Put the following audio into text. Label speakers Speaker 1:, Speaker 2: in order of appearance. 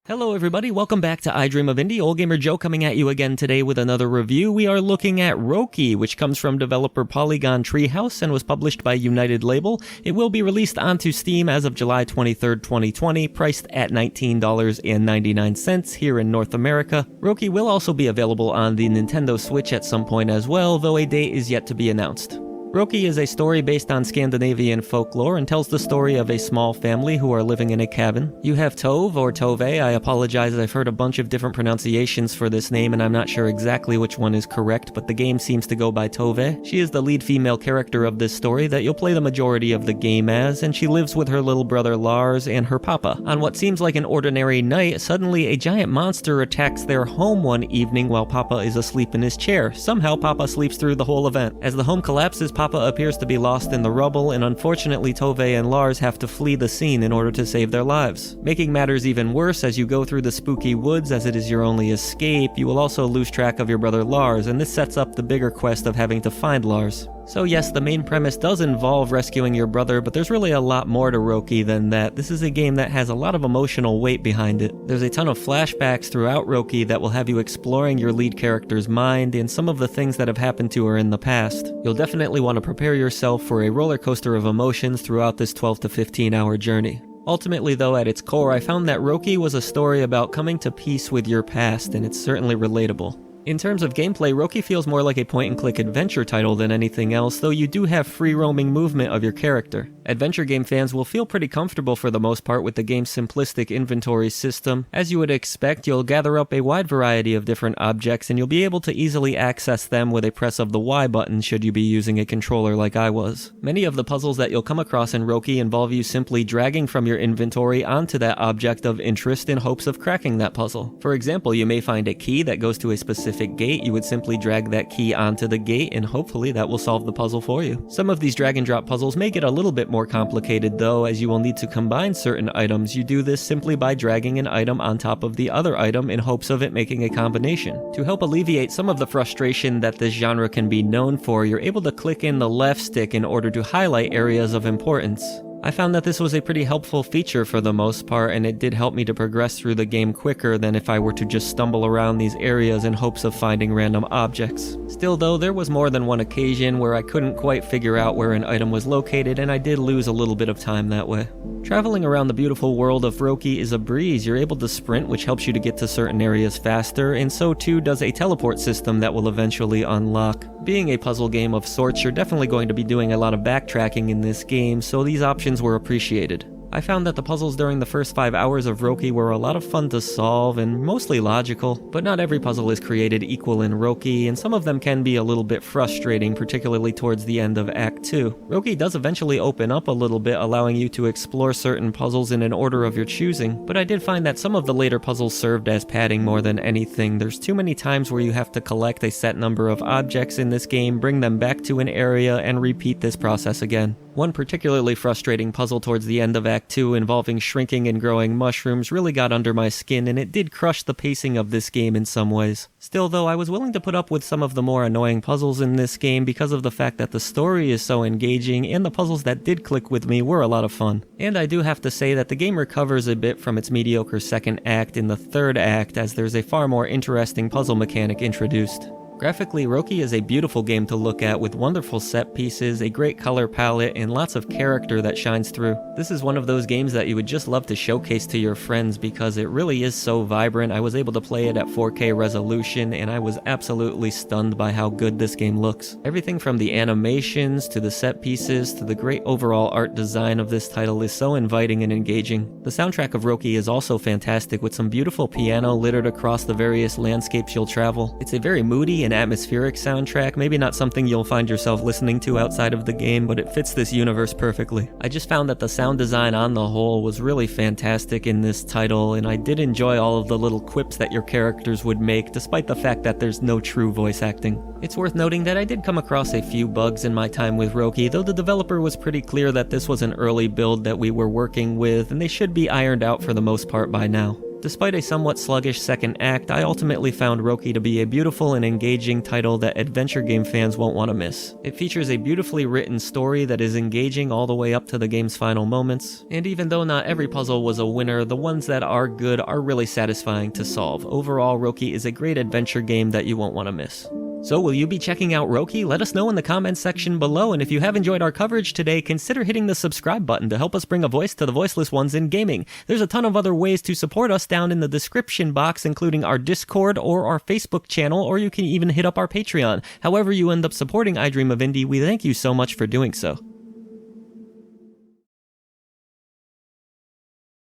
Speaker 1: Hello everybody, welcome back to I Dream of Indie. Ole Gamer Joe coming at you again today with another review. We are looking at Röki, which comes from developer Polygon Treehouse and was published by United Label. It will be released onto Steam as of July 23rd, 2020, priced at $19.99 here in North America. Röki will also be available on the Nintendo Switch at some point as well, though a date is yet to be announced. Roki is a story based on Scandinavian folklore and tells the story of a small family who are living in a cabin. You have Tove, or Tove, I apologize, I've heard a bunch of different pronunciations for this name and I'm not sure exactly which one is correct, but the game seems to go by Tove. She is the lead female character of this story that you'll play the majority of the game as, and she lives with her little brother Lars and her papa. On what seems like an ordinary night, suddenly a giant monster attacks their home one evening while Papa is asleep in his chair. Somehow Papa sleeps through the whole event. As the home collapses, Papa appears to be lost in the rubble, and unfortunately Tove and Lars have to flee the scene in order to save their lives. Making matters even worse, as you go through the spooky woods as it is your only escape, you will also lose track of your brother Lars, and this sets up the bigger quest of having to find Lars. So yes, the main premise does involve rescuing your brother, but there's really a lot more to Röki than that. This is a game that has a lot of emotional weight behind it. There's a ton of flashbacks throughout Röki that will have you exploring your lead character's mind and some of the things that have happened to her in the past. You'll definitely want to prepare yourself for a roller coaster of emotions throughout this 12 to 15 hour journey. Ultimately though, at its core, I found that Röki was a story about coming to peace with your past, and it's certainly relatable. In terms of gameplay, Röki feels more like a point-and-click adventure title than anything else, though you do have free-roaming movement of your character. Adventure game fans will feel pretty comfortable for the most part with the game's simplistic inventory system. As you would expect, you'll gather up a wide variety of different objects, and you'll be able to easily access them with a press of the Y button should you be using a controller like I was. Many of the puzzles that you'll come across in Röki involve you simply dragging from your inventory onto that object of interest in hopes of cracking that puzzle. For example, you may find a key that goes to a specific gate. You would simply drag that key onto the gate and hopefully that will solve the puzzle for you. Some of these drag and drop puzzles may get a little bit more complicated though, as you will need to combine certain items. You do this simply by dragging an item on top of the other item in hopes of it making a combination. To help alleviate some of the frustration that this genre can be known for, you're able to click in the left stick in order to highlight areas of importance. I found that this was a pretty helpful feature for the most part, and it did help me to progress through the game quicker than if I were to just stumble around these areas in hopes of finding random objects. Still though, there was more than one occasion where I couldn't quite figure out where an item was located, and I did lose a little bit of time that way. Traveling around the beautiful world of Röki is a breeze. You're able to sprint, which helps you to get to certain areas faster, and so too does a teleport system that will eventually unlock. Being a puzzle game of sorts, you're definitely going to be doing a lot of backtracking in this game, so these options were appreciated. I found that the puzzles during the first 5 hours of Röki were a lot of fun to solve and mostly logical, but not every puzzle is created equal in Röki, and some of them can be a little bit frustrating, particularly towards the end of Act 2. Röki does eventually open up a little bit, allowing you to explore certain puzzles in an order of your choosing, but I did find that some of the later puzzles served as padding more than anything. There's too many times where you have to collect a set number of objects in this game, bring them back to an area, and repeat this process again. One particularly frustrating puzzle towards the end of Act 2 involving shrinking and growing mushrooms really got under my skin, and it did crush the pacing of this game in some ways. Still though, I was willing to put up with some of the more annoying puzzles in this game because of the fact that the story is so engaging, and the puzzles that did click with me were a lot of fun. And I do have to say that the game recovers a bit from its mediocre second act in the third act, as there's a far more interesting puzzle mechanic introduced. Graphically, Röki is a beautiful game to look at with wonderful set pieces, a great color palette, and lots of character that shines through. This is one of those games that you would just love to showcase to your friends because it really is so vibrant. I was able to play it at 4K resolution, and I was absolutely stunned by how good this game looks. Everything from the animations to the set pieces to the great overall art design of this title is so inviting and engaging. The soundtrack of Röki is also fantastic, with some beautiful piano littered across the various landscapes you'll travel. It's a very moody and atmospheric soundtrack, maybe not something you'll find yourself listening to outside of the game, but it fits this universe perfectly. I just found that the sound design on the whole was really fantastic in this title, and I did enjoy all of the little quips that your characters would make, despite the fact that there's no true voice acting. It's worth noting that I did come across a few bugs in my time with Röki, though the developer was pretty clear that this was an early build that we were working with, and they should be ironed out for the most part by now. Despite a somewhat sluggish second act, I ultimately found Roki to be a beautiful and engaging title that adventure game fans won't want to miss. It features a beautifully written story that is engaging all the way up to the game's final moments, and even though not every puzzle was a winner, the ones that are good are really satisfying to solve. Overall, Roki is a great adventure game that you won't want to miss. So will you be checking out Roki? Let us know in the comments section below, and if you have enjoyed our coverage today, consider hitting the subscribe button to help us bring a voice to the voiceless ones in gaming. There's a ton of other ways to support us down in the description box, including our Discord or our Facebook channel, or you can even hit up our Patreon. However you end up supporting I Dream of Indie, we thank you so much for doing so.